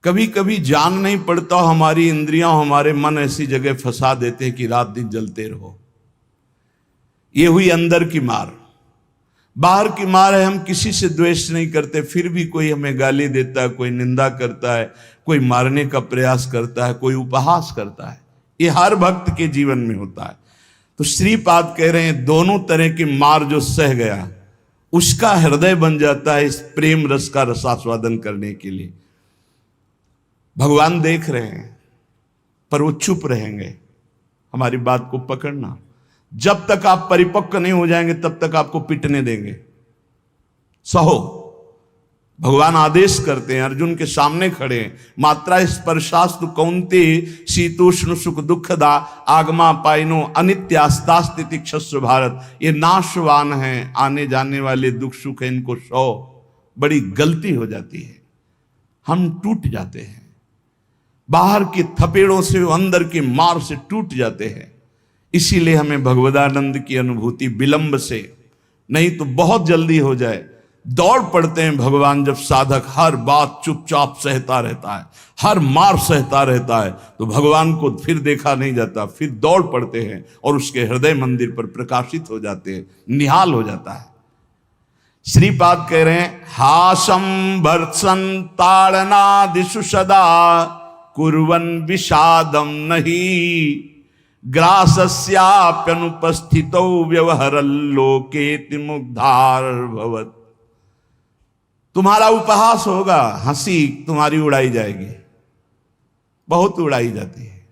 कभी कभी जान नहीं पड़ता, हमारी इंद्रियां हमारे मन ऐसी जगह फंसा देते हैं कि रात दिन जलते रहो। ये हुई अंदर की मार। बाहर की मार है, हम किसी से द्वेष नहीं करते, फिर भी कोई हमें गाली देता है, कोई निंदा करता है, कोई मारने का प्रयास करता है, कोई उपहास करता है। ये हर भक्त के जीवन में होता है। तो श्रीपाद कह रहे हैं दोनों तरह की मार जो सह गया उसका हृदय बन जाता है इस प्रेम रस का रसास्वादन करने के लिए। भगवान देख रहे हैं पर वो चुप रहेंगे। हमारी बात को पकड़ना, जब तक आप परिपक्व नहीं हो जाएंगे तब तक आपको पिटने देंगे। सहो। भगवान आदेश करते हैं, अर्जुन के सामने खड़े हैं, मात्रा स्पर्शास्तु कौन्ते शीतोष्ण सुख दुखदा आगमा पाइनो अनित्यास्तास्तिति क्षस्व भारत। ये नाशवान हैं, आने जाने वाले दुख सुख है, इनको सो। बड़ी गलती हो जाती है, हम टूट जाते हैं, बाहर के थपेड़ों से अंदर की मार से टूट जाते हैं। इसीलिए हमें भगवदानंद की अनुभूति विलंब से नहीं तो बहुत जल्दी हो जाए। दौड़ पड़ते हैं भगवान जब साधक हर बात चुपचाप सहता रहता है, हर मार सहता रहता है, तो भगवान को फिर देखा नहीं जाता, फिर दौड़ पड़ते हैं और उसके हृदय मंदिर पर प्रकाशित हो जाते हैं, निहाल हो जाता है। श्रीपाद कह रहे हैं हासम भर्त्सन ताड़नादिषु सदा कुर्वन् विषादम नहीं ग्रासस्याप्यनुपस्थितौ व्यवहरल्लोकेति मुग्धार भवत्। तुम्हारा उपहास होगा, हंसी तुम्हारी उड़ाई जाएगी, बहुत उड़ाई जाती है।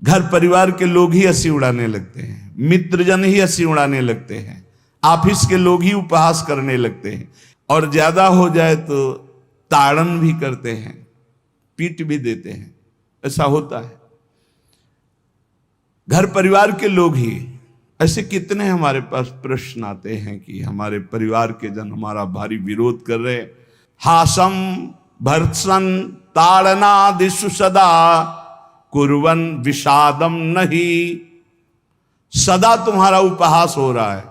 घर परिवार के लोग ही हंसी उड़ाने लगते हैं, मित्रजन ही हंसी उड़ाने लगते हैं, ऑफिस के लोग ही उपहास करने लगते हैं, और ज्यादा हो जाए तो ताड़न भी करते हैं, पीट भी देते हैं। ऐसा होता है। घर परिवार के लोग ही ऐसे कितने हमारे पास प्रश्न आते हैं कि हमारे परिवार के जन हमारा भारी विरोध कर रहे हैं। हासम भर्त्सन ताड़नादिषु सदा कुर्वन् विषादम नहीं। सदा तुम्हारा उपहास हो रहा है।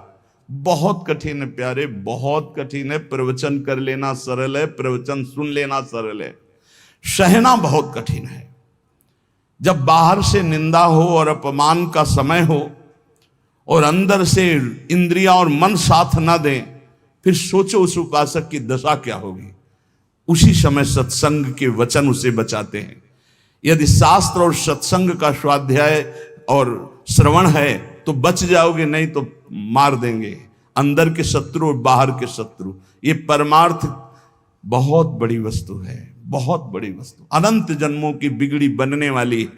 बहुत कठिन है प्यारे, बहुत कठिन है। प्रवचन कर लेना सरल है, प्रवचन सुन लेना सरल है, सहना बहुत कठिन है। जब बाहर से निंदा हो और अपमान का समय हो और अंदर से इंद्रियां और मन साथ ना दें, फिर सोचो उस उपासक की दशा क्या होगी। उसी समय सत्संग के वचन उसे बचाते हैं। यदि शास्त्र और सत्संग का स्वाध्याय और श्रवण है तो बच जाओगे, नहीं तो मार देंगे अंदर के शत्रु और बाहर के शत्रु। ये परमार्थ बहुत बड़ी वस्तु है, बहुत बड़ी वस्तु, अनंत जन्मों की बिगड़ी बनने वाली।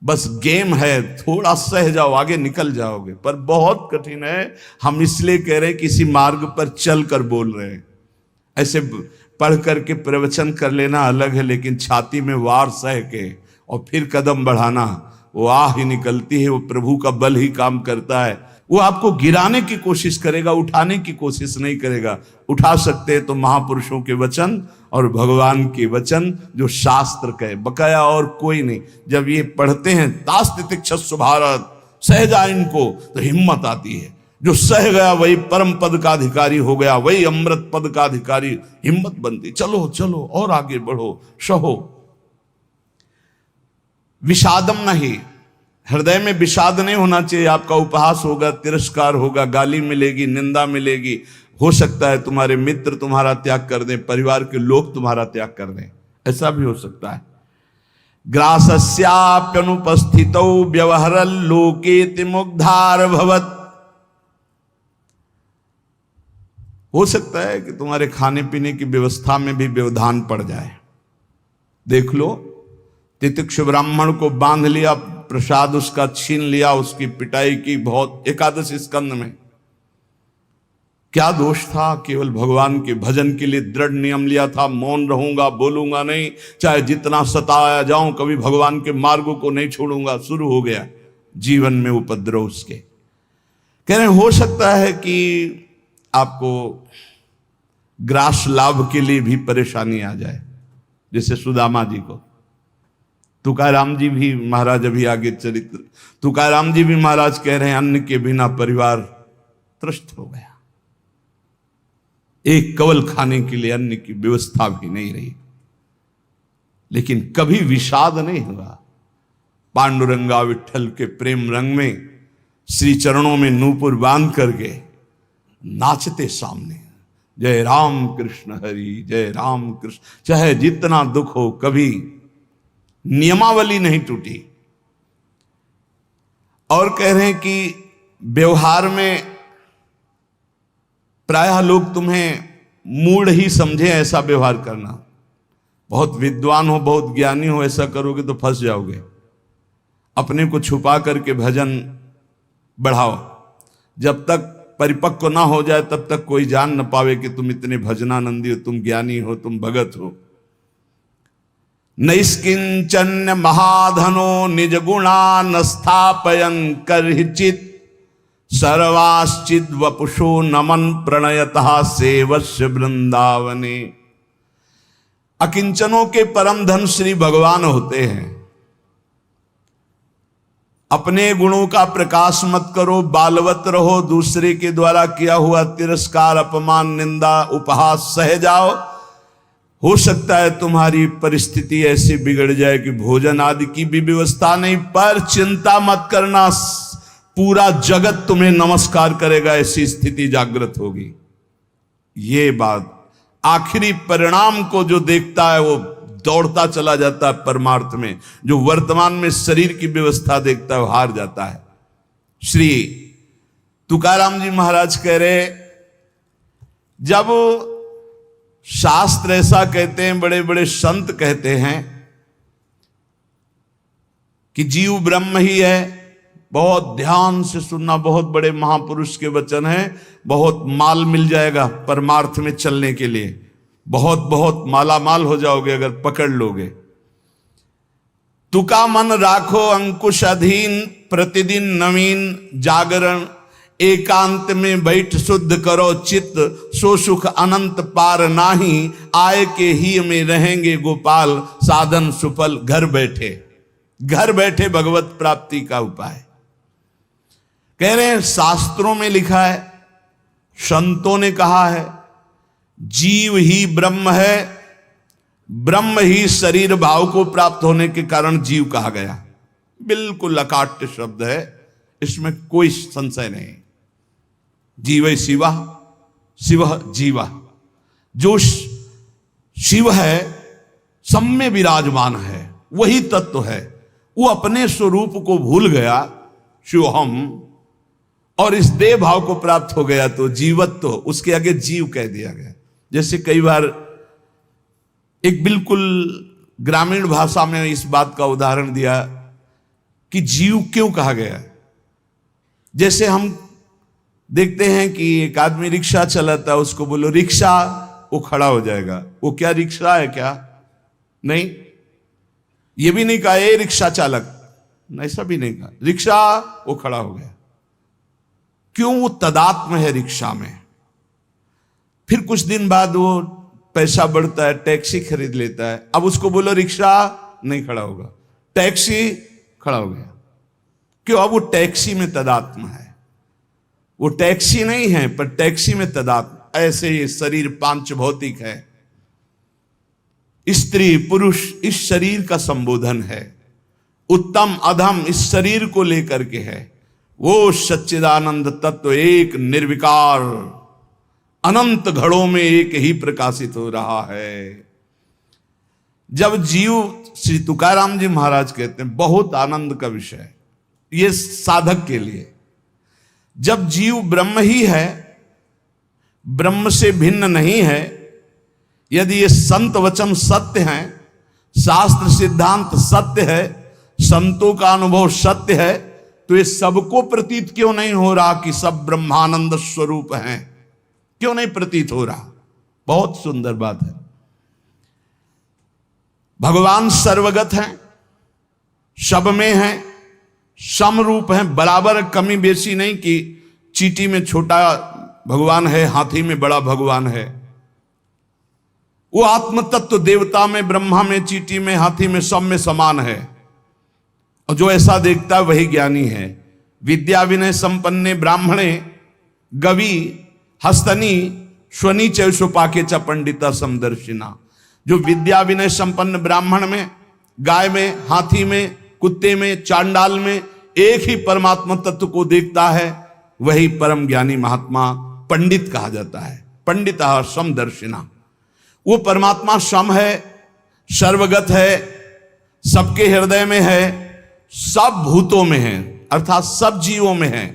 बस गेम है, थोड़ा सह जाओ आगे निकल जाओगे, पर बहुत कठिन है। हम इसलिए कह रहे हैं किसी मार्ग पर चल कर बोल रहे हैं। ऐसे पढ़ करके प्रवचन कर लेना अलग है, लेकिन छाती में वार सह के और फिर कदम बढ़ाना, वो आह ही निकलती है। वो प्रभु का बल ही काम करता है। वो आपको गिराने की कोशिश करेगा, उठाने की कोशिश नहीं करेगा। उठा सकते हैं तो महापुरुषों के वचन और भगवान के वचन जो शास्त्र कहे, बकाया और कोई नहीं। जब ये पढ़ते हैं तास्तितिक्षस्व भारत, सह जा इनको, तो हिम्मत आती है। जो सह गया वही परम पद का अधिकारी हो गया, वही अमृत पद का अधिकारी। हिम्मत बनती, चलो चलो और आगे बढ़ो, सहो। विषादम नहीं, हृदय में विषाद नहीं होना चाहिए। आपका उपहास होगा, तिरस्कार होगा, गाली मिलेगी, निंदा मिलेगी। हो सकता है तुम्हारे मित्र तुम्हारा त्याग कर दें, परिवार के लोग तुम्हारा त्याग कर दें, ऐसा भी हो सकता है। ग्रासस्याप्यनुपस्थितौ व्यवहरल्लोकेति मुग्धार भवत्। हो सकता है कि तुम्हारे खाने पीने की व्यवस्था में भी व्यवधान पड़ जाए। देख लो, तितिक्षु ब्राह्मण को बांध लिया, प्रसाद उसका छीन लिया, उसकी पिटाई की बहुत। एकादश स्कंद में क्या दोष था? केवल भगवान के भजन के लिए दृढ़ नियम लिया था, मौन रहूंगा, बोलूंगा नहीं, चाहे जितना सताया जाऊं, कभी भगवान के मार्गों को नहीं छोड़ूंगा। शुरू हो गया जीवन में उपद्रव उसके। कह रहे हो सकता है कि आपको ग्रास लाभ के लिए भी परेशानी आ जाए, जैसे सुदामा जी को। तुकाराम जी भी महाराज, अभी आगे चरित्र, तुकाराम जी भी महाराज कह रहे हैं अन्न के बिना परिवार त्रस्त हो गया। एक कवल खाने के लिए अन्न की व्यवस्था भी नहीं रही। लेकिन कभी विषाद नहीं हुआ। पांडुरंगा विठल के प्रेम रंग में श्री चरणों में नूपुर बांध करके नाचते सामने, जय राम कृष्ण हरि, जय राम कृष्ण। चाहे जितना दुख हो, कभी नियमावली नहीं टूटी। और कह रहे हैं कि व्यवहार में प्रायः लोग तुम्हें मूढ़ ही समझे ऐसा व्यवहार करना। बहुत विद्वान हो, बहुत ज्ञानी हो, ऐसा करोगे तो फंस जाओगे। अपने को छुपा करके भजन बढ़ाओ। जब तक परिपक्व ना हो जाए तब तक कोई जान न पावे कि तुम इतने भजनानंदी हो, तुम ज्ञानी हो, तुम भगत हो। नैष्किंचन्य महाधनो निज गुणा न स्थापयन करहिचित सर्वाश्चिद वपुषो नमन प्रणयतः सेवस्य वृंदावने। अकिंचनों के परम धन श्री भगवान होते हैं। अपने गुणों का प्रकाश मत करो, बालवत रहो, दूसरे के द्वारा किया हुआ तिरस्कार, अपमान, निंदा, उपहास सह जाओ। हो सकता है तुम्हारी परिस्थिति ऐसी बिगड़ जाए कि भोजन आदि की भी व्यवस्था नहीं, पर चिंता मत करना, पूरा जगत तुम्हें नमस्कार करेगा, ऐसी स्थिति जागृत होगी। ये बात आखिरी परिणाम को जो देखता है वो दौड़ता चला जाता है परमार्थ में। जो वर्तमान में शरीर की व्यवस्था देखता है वो हार जाता है। श्री तुकाराम जी महाराज कह रहे, जब शास्त्र ऐसा कहते हैं, बड़े बड़े संत कहते हैं कि जीव ब्रह्म ही है, बहुत ध्यान से सुनना, बहुत बड़े महापुरुष के वचन हैं। बहुत माल मिल जाएगा परमार्थ में चलने के लिए, बहुत बहुत माला माल हो जाओगे अगर पकड़ लोगे। तुका मन राखो अंकुश अधीन, प्रतिदिन नवीन जागरण, एकांत में बैठ शुद्ध करो चित्त, सो सुख अनंत पार नाही, आय के ही में रहेंगे गोपाल, साधन सुफल घर बैठे। घर बैठे भगवत प्राप्ति का उपाय कह रहे हैं। शास्त्रों में लिखा है, संतों ने कहा है, जीव ही ब्रह्म है, ब्रह्म ही शरीर भाव को प्राप्त होने के कारण जीव कहा गया। बिल्कुल अकाट्य शब्द है, इसमें कोई संशय नहीं। जीव शिवा, शिव जीवा। जो शिव है सब में विराजमान है, वही तत्व है। वो अपने स्वरूप को भूल गया, शिवहम, और इस देह भाव को प्राप्त हो गया तो जीवत्व, उसके आगे जीव कह दिया गया। जैसे कई बार एक बिल्कुल ग्रामीण भाषा में इस बात का उदाहरण दिया कि जीव क्यों कहा गया। जैसे हम देखते हैं कि एक आदमी रिक्शा चलाता है, उसको बोलो रिक्शा, वो खड़ा हो जाएगा। वो क्या रिक्शा है क्या? नहीं। ये भी नहीं कहा ए रिक्शा चालक, ऐसा भी नहीं कहा, रिक्शा, वो खड़ा हो गया। क्यों? वो तदात्म है रिक्शा में। फिर कुछ दिन बाद वो पैसा बढ़ता है, टैक्सी खरीद लेता है। अब उसको बोलो रिक्शा, नहीं खड़ा होगा, टैक्सी, खड़ा हो गया। क्यों? अब वो टैक्सी में तदात्म है। वो टैक्सी नहीं है पर टैक्सी में तदात्म। ऐसे ये शरीर पांच भौतिक है, स्त्री पुरुष इस शरीर का संबोधन है, उत्तम अधम इस शरीर को लेकर के है। वो सच्चिदानंद तत्व एक निर्विकार अनंत घड़ों में एक ही प्रकाशित हो रहा है। जब जीव, श्री तुकाराम जी महाराज कहते हैं, बहुत आनंद का विषय ये साधक के लिए, जब जीव ब्रह्म ही है, ब्रह्म से भिन्न नहीं है, यदि ये संत वचन सत्य हैं, शास्त्र सिद्धांत सत्य है, संतों का अनुभव सत्य है, तो ये सबको प्रतीत क्यों नहीं हो रहा कि सब ब्रह्मानंद स्वरूप हैं? क्यों नहीं प्रतीत हो रहा? बहुत सुंदर बात है। भगवान सर्वगत हैं, सब में हैं, समरूप हैं, बराबर कमी बेसी नहीं कि चींटी में छोटा भगवान है, हाथी में बड़ा भगवान है। वो आत्म तत्व देवता में, ब्रह्मा में, चींटी में, हाथी में, सब में समान है। और जो ऐसा देखता है वही ज्ञानी है। विद्या विनय संपन्ने ब्राह्मणे गवि हस्तनी स्वनी चैसुपाके च पंडिता समदर्शिना। जो विद्या विनय संपन्न ब्राह्मण में, गाय में, हाथी में, कुत्ते में, चांडाल में एक ही परमात्मा तत्व को देखता है, वही परम ज्ञानी महात्मा पंडित कहा जाता है। पंडितः समदर्शिना। वो परमात्मा सम है, सर्वगत है, सबके हृदय में है, सब भूतों में है, अर्थात सब जीवों में है।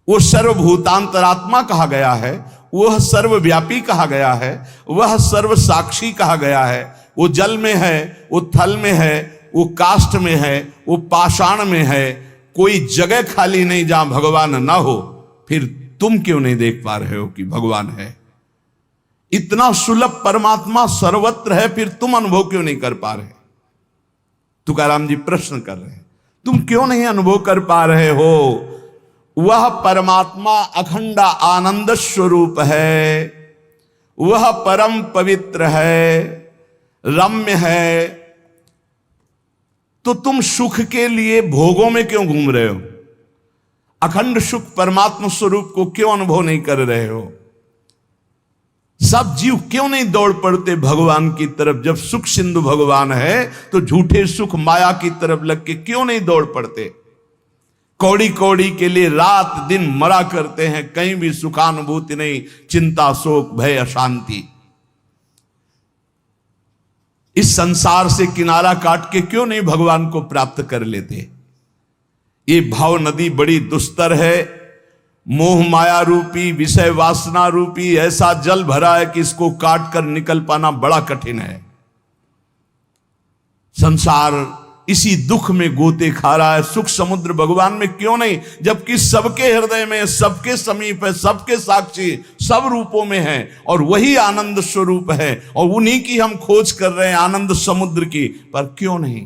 वो सर्वभूतांतरात्मा कहा गया है, वह सर्वव्यापी कहा गया है, वह सर्व साक्षी कहा गया है। वो जल में है, वो थल में है, वो काष्ठ में है, वो पाषाण में है। कोई जगह खाली नहीं जहां भगवान ना हो। फिर तुम क्यों नहीं देख पा रहे हो कि भगवान है? इतना सुलभ परमात्मा सर्वत्र है, फिर तुम अनुभव क्यों नहीं कर पा रहे? तुकाराम जी प्रश्न कर रहे हैं, तुम क्यों नहीं अनुभव कर पा रहे हो? वह परमात्मा अखंड आनंद स्वरूप है, वह परम पवित्र है, रम्य है। तो तुम सुख के लिए भोगों में क्यों घूम रहे हो? अखंड सुख परमात्मा स्वरूप को क्यों अनुभव नहीं कर रहे हो? सब जीव क्यों नहीं दौड़ पड़ते भगवान की तरफ? जब सुख सिंधु भगवान है तो झूठे सुख माया की तरफ लग के क्यों नहीं दौड़ पड़ते? कौड़ी कौड़ी के लिए रात दिन मरा करते हैं, कहीं भी सुखानुभूति नहीं, चिंता शोक भय अशांति। इस संसार से किनारा काट के क्यों नहीं भगवान को प्राप्त कर लेते? ये भाव नदी बड़ी दुस्तर है, मोह माया रूपी, विषय वासना रूपी ऐसा जल भरा है कि इसको काट कर निकल पाना बड़ा कठिन है। संसार इसी दुख में गोते खा रहा है। सुख समुद्र भगवान में क्यों नहीं, जबकि सबके हृदय में, सबके समीप है, सबके साक्षी, सब रूपों में है, और वही आनंद स्वरूप है, और उन्हीं की हम खोज कर रहे हैं, आनंद समुद्र की। पर क्यों नहीं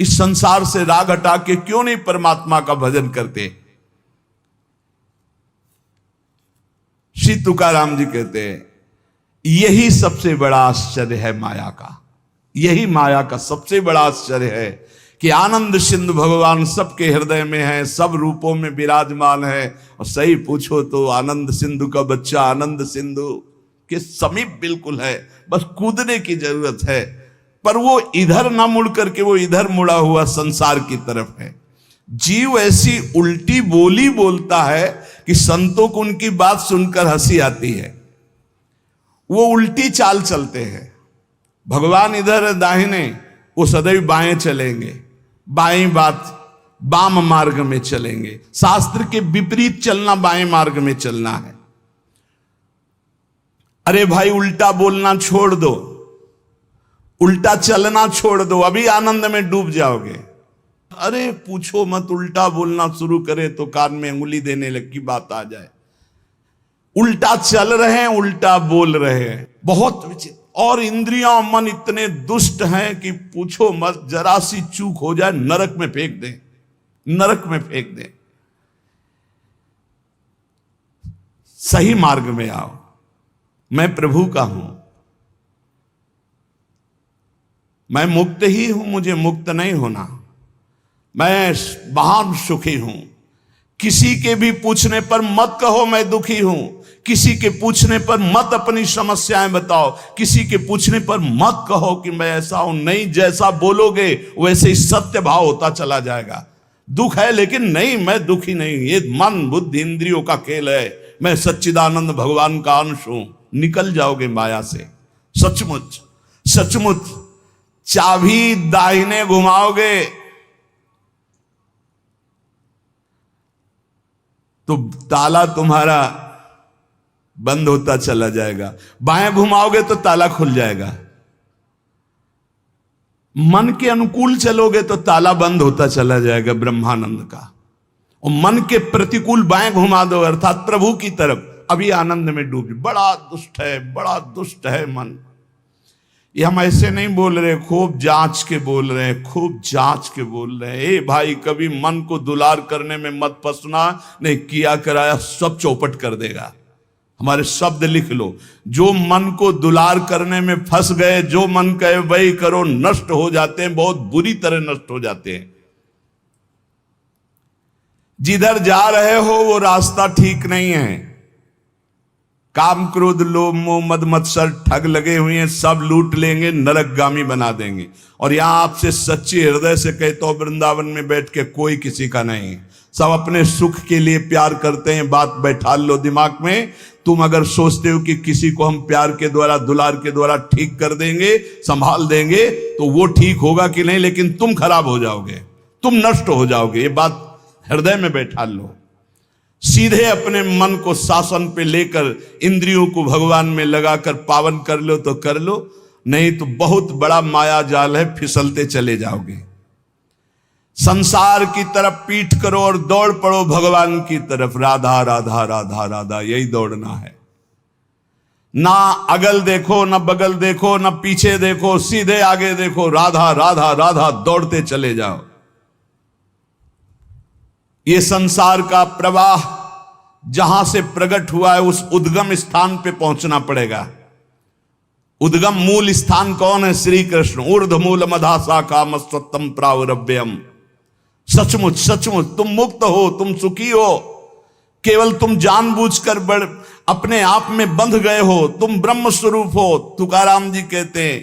इस संसार से राग हटा के क्यों नहीं परमात्मा का भजन करते? श्री तुकाराम जी कहते हैं, यही सबसे बड़ा आश्चर्य है माया का। यही माया का सबसे बड़ा आश्चर्य है कि आनंद सिंधु भगवान सबके हृदय में है, सब रूपों में विराजमान है। और सही पूछो तो आनंद सिंधु का बच्चा आनंद सिंधु के समीप बिल्कुल है, बस कूदने की जरूरत है। पर वो इधर ना मुड़ करके वो इधर मुड़ा हुआ संसार की तरफ है। जीव ऐसी उल्टी बोली बोलता है कि संतों को उनकी बात सुनकर हंसी आती है। वो उल्टी चाल चलते हैं। भगवान इधर दाहिने, वो सदैव बाएं चलेंगे, बाएं बात वाम मार्ग में चलेंगे। शास्त्र के विपरीत चलना बाएं मार्ग में चलना है। अरे भाई उल्टा बोलना छोड़ दो, उल्टा चलना छोड़ दो, अभी आनंद में डूब जाओगे। अरे पूछो मत, उल्टा बोलना शुरू करे तो कान में अंगुली देने लग की बात आ जाए। उल्टा चल रहे हैं, उल्टा बोल रहे हैं, बहुत विचित्र। और इंद्रियां मन इतने दुष्ट हैं कि पूछो मत, जरा सी चूक हो जाए नरक में फेंक दें, नरक में फेंक दें। सही मार्ग में आओ, मैं प्रभु का हूं, मैं मुक्त ही हूं, मुझे मुक्त नहीं होना, मैं महान सुखी हूं। किसी के भी पूछने पर मत कहो मैं दुखी हूं, किसी के पूछने पर मत अपनी समस्याएं बताओ, किसी के पूछने पर मत कहो कि मैं ऐसा हूं। नहीं, जैसा बोलोगे वैसे ही सत्य भाव होता चला जाएगा। दुख है लेकिन नहीं, मैं दुखी नहीं, ये मन बुद्धि इंद्रियों का खेल है, मैं सच्चिदानंद भगवान का अंश हूं। निकल जाओगे माया से। सचमुच सचमुच चाबी दाहिने घुमाओगे तो ताला तुम्हारा बंद होता चला जाएगा, बाएं घुमाओगे तो ताला खुल जाएगा। मन के अनुकूल चलोगे तो ताला बंद होता चला जाएगा ब्रह्मानंद का। और मन के प्रतिकूल बाएं घुमा दो, अर्थात प्रभु की तरफ, अभी आनंद में डूब। बड़ा दुष्ट है, बड़ा दुष्ट है मन। ये हम ऐसे नहीं बोल रहे, खूब जांच के बोल रहे हैं, खूब जांच के बोल रहे हैं। ए भाई, कभी मन को दुलार करने में मत फंसना, नहीं किया कराया सब चौपट कर देगा। हमारे शब्द लिख लो, जो मन को दुलार करने में फंस गए, जो मन कहे वही करो, नष्ट हो जाते हैं, बहुत बुरी तरह नष्ट हो जाते हैं। जिधर जा रहे हो वो रास्ता ठीक नहीं है। काम क्रोध लोभ मोह मद मत्सर ठग लगे हुए हैं, सब लूट लेंगे, नरकगामी बना देंगे। और यहां आपसे सच्चे हृदय से कहता हूं, वृंदावन में बैठ के कोई किसी का नहीं, सब अपने सुख के लिए प्यार करते हैं। बात बैठा लो दिमाग में। तुम अगर सोचते हो कि किसी को हम प्यार के द्वारा दुलार के द्वारा ठीक कर देंगे, संभाल देंगे, तो वो ठीक होगा कि नहीं, लेकिन तुम खराब हो जाओगे, तुम नष्ट हो जाओगे। ये बात हृदय में बैठा लो। सीधे अपने मन को शासन पे लेकर इंद्रियों को भगवान में लगाकर पावन कर लो तो कर लो, नहीं तो बहुत बड़ा माया जाल है, फिसलते चले जाओगे। संसार की तरफ पीठ करो और दौड़ पड़ो भगवान की तरफ। राधा राधा राधा राधा, यही दौड़ना है। ना अगल देखो, ना बगल देखो, ना पीछे देखो, सीधे आगे देखो। राधा राधा राधा, दौड़ते चले जाओ। ये संसार का प्रवाह जहां से प्रकट हुआ है, उस उद्गम स्थान पे पहुंचना पड़ेगा। उद्गम मूल स्थान कौन है? श्री कृष्ण। ऊर्ध मूल मधा शाखा मस्वत्तम प्रावरभ्यम। सचमुच सचमुच तुम मुक्त हो, तुम सुखी हो। केवल तुम जानबूझकर अपने आप में बंध गए हो। तुम ब्रह्म स्वरूप हो। तुकाराम जी कहते हैं,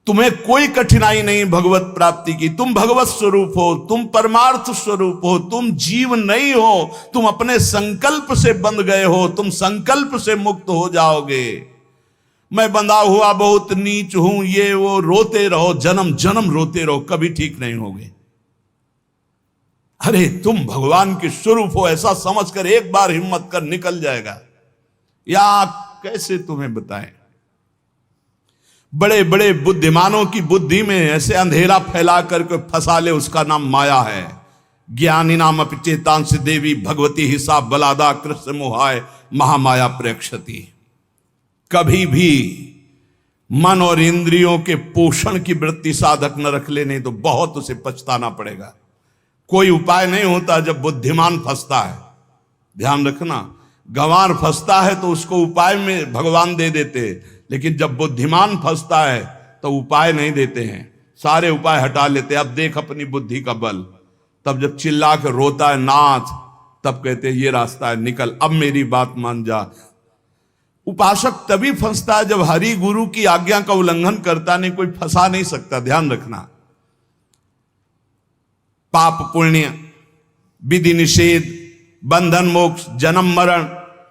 तुम्हें कोई कठिनाई नहीं भगवत प्राप्ति की। तुम भगवत स्वरूप हो, तुम परमार्थ स्वरूप हो, तुम जीव नहीं हो। तुम अपने संकल्प से बंध गए हो, तुम संकल्प से मुक्त हो जाओगे। मैं बंधा हुआ बहुत नीच हूं, ये वो रोते रहो, जन्म जन्म रोते रहो, कभी ठीक नहीं होगे। अरे तुम भगवान के स्वरूप हो, ऐसा समझकर एक बार हिम्मत कर निकल जाएगा। या कैसे तुम्हें बताएं, बड़े बड़े बुद्धिमानों की बुद्धि में ऐसे अंधेरा फैला करके फंसा ले, उसका नाम माया है। ज्ञानी नाम अपचेतांश देवी भगवती हिसाब बलादा कृष्ण मोहाय महामाया प्रेक्षति। कभी भी मन और इंद्रियों के पोषण की वृत्ति साधक न रख ले, नहीं तो बहुत उसे पछताना पड़ेगा। कोई उपाय नहीं होता जब बुद्धिमान फंसता है। ध्यान रखना, गंवार फंसता है तो उसको उपाय में भगवान दे देते, लेकिन जब बुद्धिमान फंसता है तो उपाय नहीं देते हैं, सारे उपाय हटा लेते। अब देख अपनी बुद्धि का बल। तब जब चिल्ला के रोता है नाथ, तब कहते ये रास्ता है, निकल, अब मेरी बात मान जा। उपासक तभी फंसता है जब हरि गुरु की आज्ञा का उल्लंघन करता, नहीं कोई फंसा नहीं सकता। ध्यान रखना, पाप पुण्य, विधि निषेध, बंधन मोक्ष, जन्म मरण,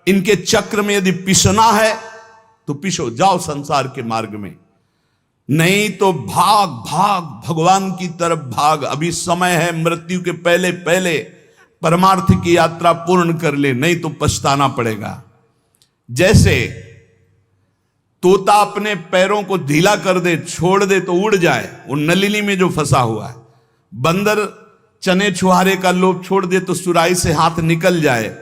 इनके चक्र में यदि पिसना है तो पिसो, जाओ संसार के मार्ग में। नहीं तो भाग भाग भगवान की तरफ भाग। अभी समय है, मृत्यु के पहले पहले परमार्थ की यात्रा पूर्ण कर ले, नहीं तो पछताना पड़ेगा। जैसे तोता अपने पैरों को ढीला कर दे, छोड़ दे तो उड़ जाए, वो नलिनी में जो फंसा हुआ है। बंदर चने छुहारे का लोभ छोड़ दे तो सुराही से हाथ निकल जाए,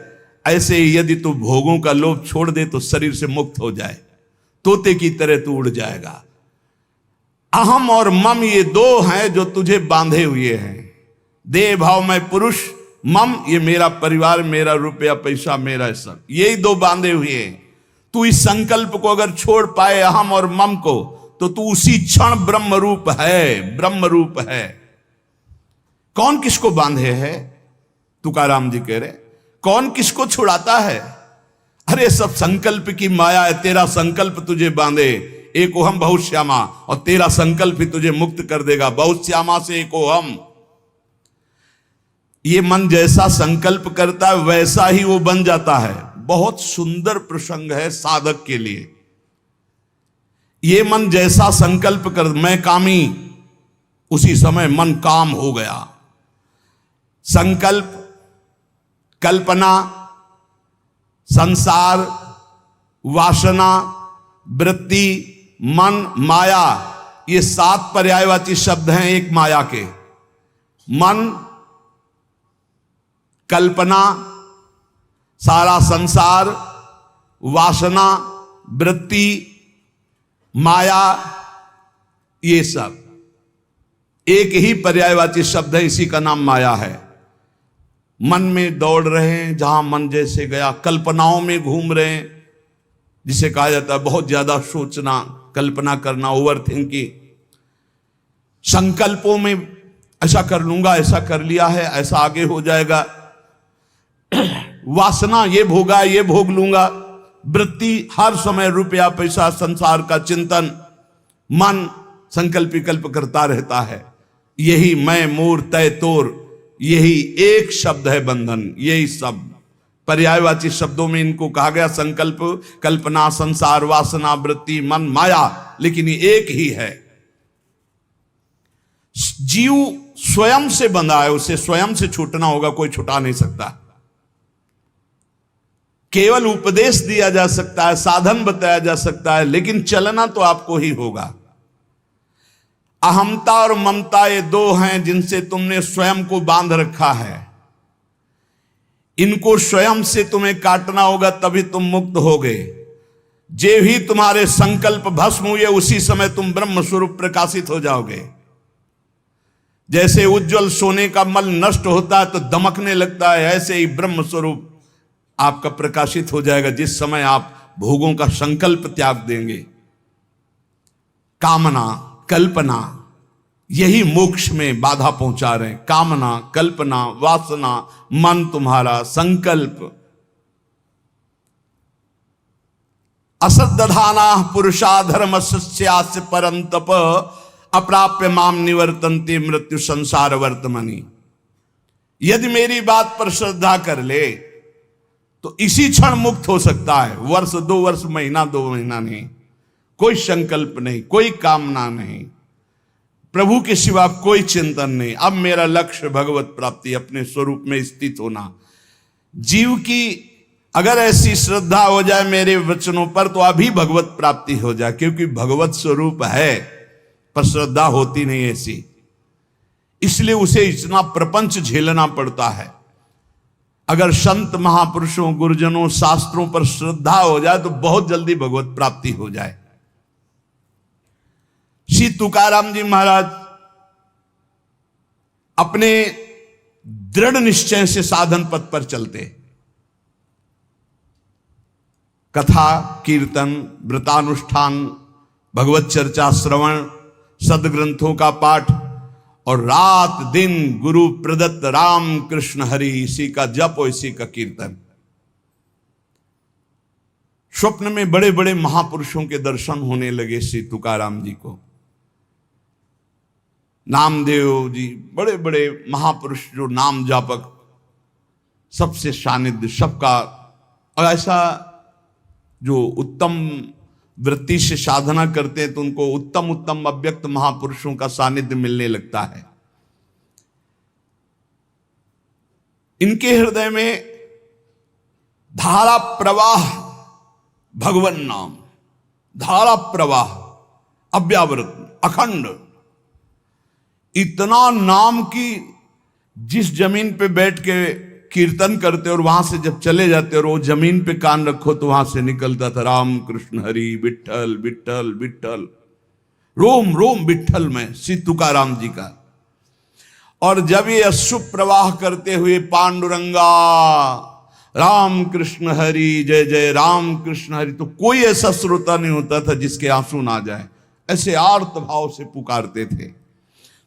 ऐसे ही यदि तू भोगों का लोभ छोड़ दे तो शरीर से मुक्त हो जाए, तोते की तरह तू उड़ जाएगा। अहम और मम ये दो हैं जो तुझे बांधे हुए हैं। देह भाव में पुरुष, मम ये मेरा परिवार, मेरा रुपया पैसा, मेरा सब, यही दो बांधे हुए हैं। तू इस संकल्प को अगर छोड़ पाए, अहम और मम को, तो तू उसी क्षण ब्रह्म रूप है, ब्रह्म रूप है। कौन किसको बांधे है? तुकाराम जी कह रहे, कौन किसको छुड़ाता है? अरे सब संकल्प की माया है। तेरा संकल्प तुझे बांधे, एक ओहम बहुत श्यामा, और तेरा संकल्प ही तुझे मुक्त कर देगा। बहुत श्यामा से एक ओहम। ये मन जैसा संकल्प करता है वैसा ही वो बन जाता है। बहुत सुंदर प्रसंग है साधक के लिए। ये मन जैसा संकल्प कर, मैं कामी, उसी समय मन काम हो गया। संकल्प, कल्पना, संसार, वासना, वृत्ति, मन, माया, ये 7 पर्यायवाची शब्द हैं एक माया के। मन, कल्पना, सारा संसार, वासना, वृत्ति, माया, ये सब एक ही पर्यायवाची शब्द है, इसी का नाम माया है। मन में दौड़ रहे हैं, जहां मन जैसे गया। कल्पनाओं में घूम रहे हैं, जिसे कहा जाता है बहुत ज्यादा सोचना, कल्पना करना, ओवर थिंकिंग। संकल्पों में ऐसा कर लूंगा, ऐसा कर लिया है, ऐसा आगे हो जाएगा। वासना, ये भोगा, ये भोग लूंगा, वृत्ति हर समय रुपया पैसा संसार का चिंतन, मन संकल्प विकल्प करता रहता है। यही मैं मोर तय तोर, यही एक शब्द है बंधन। यही शब्द पर्यायवाची शब्दों में इनको कहा गया, संकल्प, कल्पना, संसार, वासना, वृत्ति, मन, माया, लेकिन ये एक ही है। जीव स्वयं से बंधा है, उसे स्वयं से छूटना होगा, कोई छुटा नहीं सकता। केवल उपदेश दिया जा सकता है, साधन बताया जा सकता है, लेकिन चलना तो आपको ही होगा। अहमता और ममता ये दो हैं जिनसे तुमने स्वयं को बांध रखा है। इनको स्वयं से तुम्हें काटना होगा, तभी तुम मुक्त होगे। जे भी तुम्हारे संकल्प भस्म हुए, उसी समय तुम ब्रह्म स्वरूप प्रकाशित हो जाओगे। जैसे उज्जवल सोने का मल नष्ट होता है तो दमकने लगता है, ऐसे ही ब्रह्म स्वरूप आपका प्रकाशित हो जाएगा जिस समय आप भोगों का संकल्प त्याग देंगे। कामना, कल्पना, यही मोक्ष में बाधा पहुंचा रहे हैं। कामना, कल्पना, वासना, मन तुम्हारा, संकल्प। असद्दधाना पुरुषा धर्म सस्यास्य परंतप, अप्राप्य माम निवर्तन्ते मृत्यु संसार वर्तमनि। यदि मेरी बात पर श्रद्धा कर ले तो इसी क्षण मुक्त हो सकता है। वर्ष, 2 वर्ष, महीना, 2 महीना नहीं, कोई संकल्प नहीं, कोई कामना नहीं, प्रभु के सिवा कोई चिंतन नहीं। अब मेरा लक्ष्य भगवत प्राप्ति, अपने स्वरूप में स्थित होना। जीव की अगर ऐसी श्रद्धा हो जाए मेरे वचनों पर तो अभी भगवत प्राप्ति हो जाए, क्योंकि भगवत स्वरूप है पर श्रद्धा होती नहीं ऐसी, इसलिए उसे इतना प्रपंच झेलना पड़ता है। अगर संत महापुरुषों, गुरुजनों, शास्त्रों पर श्रद्धा हो जाए तो बहुत जल्दी भगवत प्राप्ति हो जाए। श्री तुकाराम जी महाराज अपने दृढ़ निश्चय से साधन पथ पर चलते। कथा, कीर्तन, व्रतानुष्ठान, भगवत चर्चा, श्रवण, सदग्रंथों का पाठ और रात दिन गुरु प्रदत्त राम कृष्ण हरि, इसी का जप और इसी का कीर्तन। स्वप्न में बड़े बड़े महापुरुषों के दर्शन होने लगे श्री तुकाराम जी को। नामदेव जी, बड़े बड़े महापुरुष जो नाम जापक, सबसे सानिध्य, सबका। और ऐसा जो उत्तम वृत्ति से साधना करते हैं तो उनको उत्तम उत्तम अव्यक्त महापुरुषों का सानिध्य मिलने लगता है। इनके हृदय में धारा प्रवाह, भगवन नाम, धारा प्रवाह, अव्यावृत, अखंड, इतना नाम की जिस जमीन पे बैठ के कीर्तन करते और वहां से जब चले जाते और वो जमीन पे कान रखो तो वहां से निकलता था राम कृष्ण हरि, विठल विठल विठल, रोम रोम विठल में श्री तुकाराम जी का। और जब ये अशुभ प्रवाह करते हुए पांडुरंगा राम कृष्ण हरि, जय जय राम कृष्ण हरि, तो कोई ऐसा श्रोता नहीं होता था जिसके आंसू ना जाए। ऐसे आर्त भाव से पुकारते थे।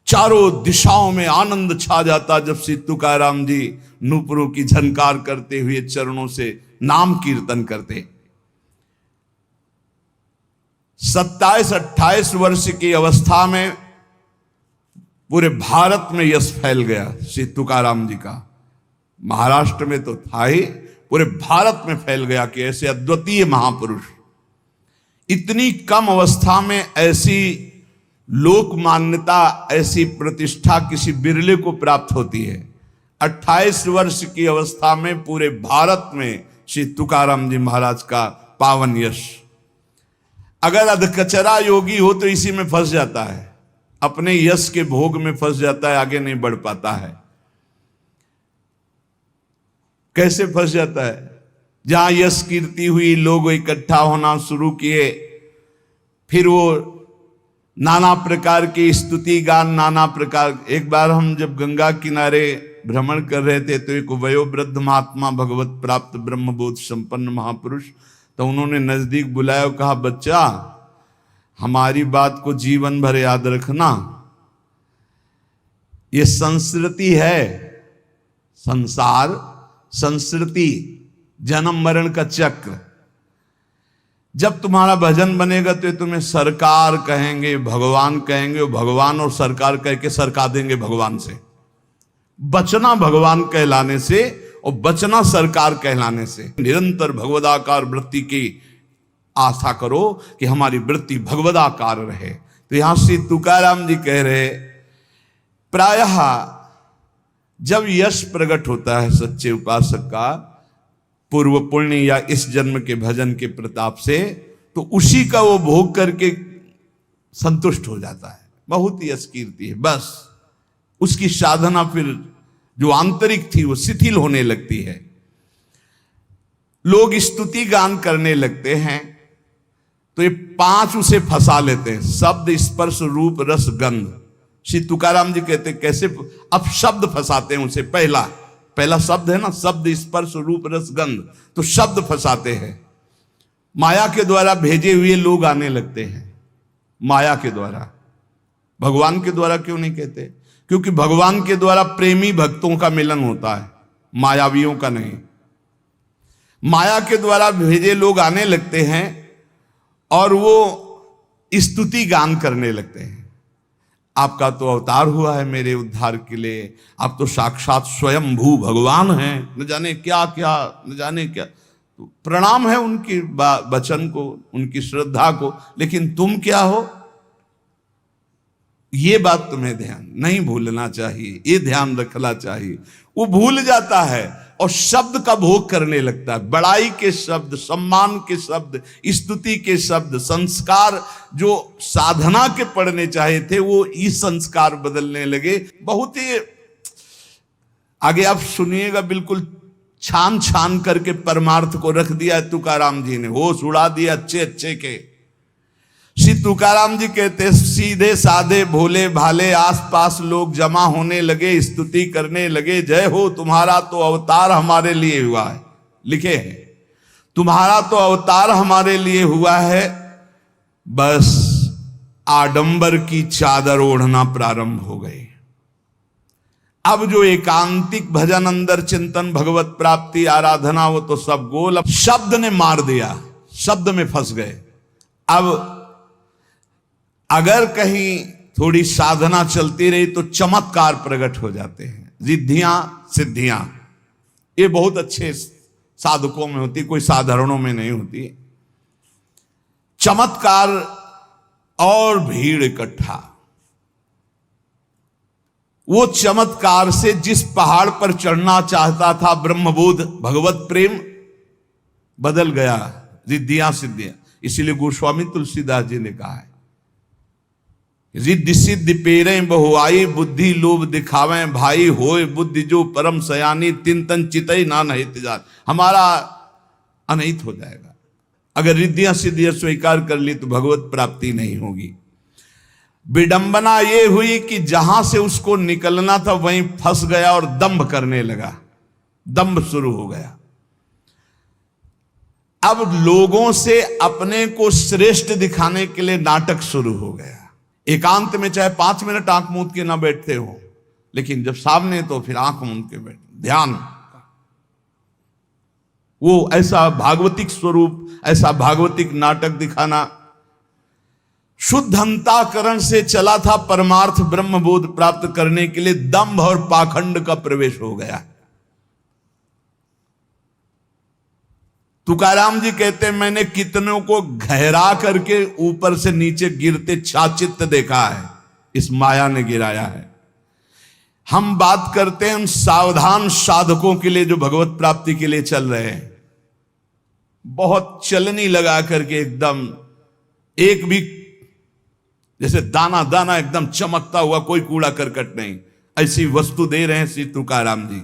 चारों दिशाओं में आनंद छा जाता जब श्री तुकाराम जी नूपुरों की झनकार करते हुए चरणों से नाम कीर्तन करते। 27-28 वर्ष की अवस्था में पूरे भारत में यश फैल गया श्री तुकाराम जी का। महाराष्ट्र में तो था ही, पूरे भारत में फैल गया कि ऐसे अद्वितीय महापुरुष। इतनी कम अवस्था में ऐसी लोक मान्यता, ऐसी प्रतिष्ठा किसी बिरले को प्राप्त होती है। 28 वर्ष की अवस्था में पूरे भारत में श्री तुकाराम जी महाराज का पावन यश। अगर अधकचरा योगी हो तो इसी में फंस जाता है, अपने यश के भोग में फंस जाता है, आगे नहीं बढ़ पाता है। कैसे फंस जाता है? जहां यश कीर्ति हुई, लोग इकट्ठा होना शुरू किए, फिर वो नाना प्रकार की स्तुति गान, नाना प्रकार। एक बार हम जब गंगा किनारे भ्रमण कर रहे थे तो एक वयोवृद्ध महात्मा, भगवत प्राप्त ब्रह्मबोध संपन्न महापुरुष, तो उन्होंने नजदीक बुलाया और कहा, बच्चा हमारी बात को जीवन भर याद रखना, ये संस्कृति है, संसार संस्कृति, जन्म मरण का चक्र। जब तुम्हारा भजन बनेगा तो तुम्हें सरकार कहेंगे, भगवान कहेंगे, और भगवान और सरकार कह के सरका देंगे भगवान से। बचना भगवान कहलाने से और बचना सरकार कहलाने से। निरंतर भगवदाकार वृत्ति की आशा करो कि हमारी वृत्ति भगवदाकार रहे। तो यहां श्री तुकाराम जी कह रहे, प्रायः जब यश प्रकट होता है सच्चे उपासक का पूर्व पुण्य या इस जन्म के भजन के प्रताप से, तो उसी का वो भोग करके संतुष्ट हो जाता है। बहुत ही यश कीर्ति है, बस उसकी साधना फिर जो आंतरिक थी वो शिथिल होने लगती है। लोग स्तुति गान करने लगते हैं तो ये 5 उसे फंसा लेते हैं, शब्द, स्पर्श, रूप, रस, गंध। श्री तुकाराम जी कहते हैं कैसे अब शब्द फंसाते हैं उसे। पहला शब्द है ना, शब्द, स्पर्श, रूप, रस, गंध, तो शब्द फंसाते हैं। माया के द्वारा भेजे हुए लोग आने लगते हैं, माया के द्वारा। भगवान के द्वारा क्यों नहीं कहते? क्योंकि भगवान के द्वारा प्रेमी भक्तों का मिलन होता है, मायावियों का नहीं। माया के द्वारा भेजे लोग आने लगते हैं और वो स्तुति गान करने लगते हैं। आपका तो अवतार हुआ है मेरे उद्धार के लिए, आप तो साक्षात स्वयंभू भगवान हैं, न जाने क्या क्या, न जाने क्या। तो प्रणाम है उनकी वचन को, उनकी श्रद्धा को, लेकिन तुम क्या हो, ये बात तुम्हें ध्यान नहीं भूलना चाहिए, ये ध्यान रखना चाहिए। वो भूल जाता है और शब्द का भोग करने लगता है। बड़ाई के शब्द, सम्मान के शब्द, स्तुति के शब्द, संस्कार जो साधना के पढ़ने चाहे थे वो इस संस्कार बदलने लगे। बहुत ही आगे आप सुनिएगा, बिल्कुल छान छान करके परमार्थ को रख दिया तुकाराम जी ने, होश उड़ा दिया अच्छे अच्छे के। श्री तुकाराम जी कहते सीधे साधे भोले भाले आसपास लोग जमा होने लगे, स्तुति करने लगे। जय हो, तुम्हारा तो अवतार हमारे लिए हुआ है, लिखे हैं, तुम्हारा तो अवतार हमारे लिए हुआ है। बस आडंबर की चादर ओढ़ना प्रारंभ हो गई। अब जो एकांतिक भजन, अंदर चिंतन, भगवत प्राप्ति, आराधना, वो तो सब गोल। अब शब्द ने मार दिया, शब्द में फंस गए। अब अगर कहीं थोड़ी साधना चलती रही तो चमत्कार प्रकट हो जाते हैं, रिद्धियां, सिद्धियां। ये बहुत अच्छे साधकों में होती, कोई साधारणों में नहीं होती। चमत्कार और भीड़ इकट्ठा। वो चमत्कार से जिस पहाड़ पर चढ़ना चाहता था ब्रह्मबोध, भगवत प्रेम, बदल गया रिद्धियां सिद्धियां। इसीलिए गोस्वामी तुलसीदास जी ने कहा है, रिद्धि सिद्धि पेरे बहुआई, बुद्धि लोभ दिखावे भाई, होए बुद्धि जो परम सयानी, तिन तन चितई ना नहित जान। हमारा अनहित हो जाएगा अगर रिद्धियां सिद्धियां स्वीकार कर ली तो भगवत प्राप्ति नहीं होगी। विडंबना ये हुई कि जहां से उसको निकलना था वहीं फंस गया और दंभ करने लगा, दंभ शुरू हो गया। अब लोगों से अपने को श्रेष्ठ दिखाने के लिए नाटक शुरू हो गया। एकांत में चाहे 5 मिनट आंख मूंद के ना बैठते हो, लेकिन जब सामने तो फिर आंख मूंद के बैठ, ध्यान। वो ऐसा भागवतिक स्वरूप, ऐसा भागवतिक नाटक दिखाना। शुद्ध अंतःकरण से चला था परमार्थ ब्रह्मबोध प्राप्त करने के लिए, दंभ और पाखंड का प्रवेश हो गया। तुकाराम जी कहते हैं, मैंने कितनों को गहरा करके ऊपर से नीचे गिरते छाचित्त देखा है, इस माया ने गिराया है। हम बात करते हैं उन सावधान साधकों के लिए जो भगवत प्राप्ति के लिए चल रहे हैं। बहुत चलनी लगा करके एकदम एक भी जैसे दाना दाना एकदम चमकता हुआ, कोई कूड़ा करकट नहीं, ऐसी वस्तु दे रहे हैं श्री तुकाराम जी।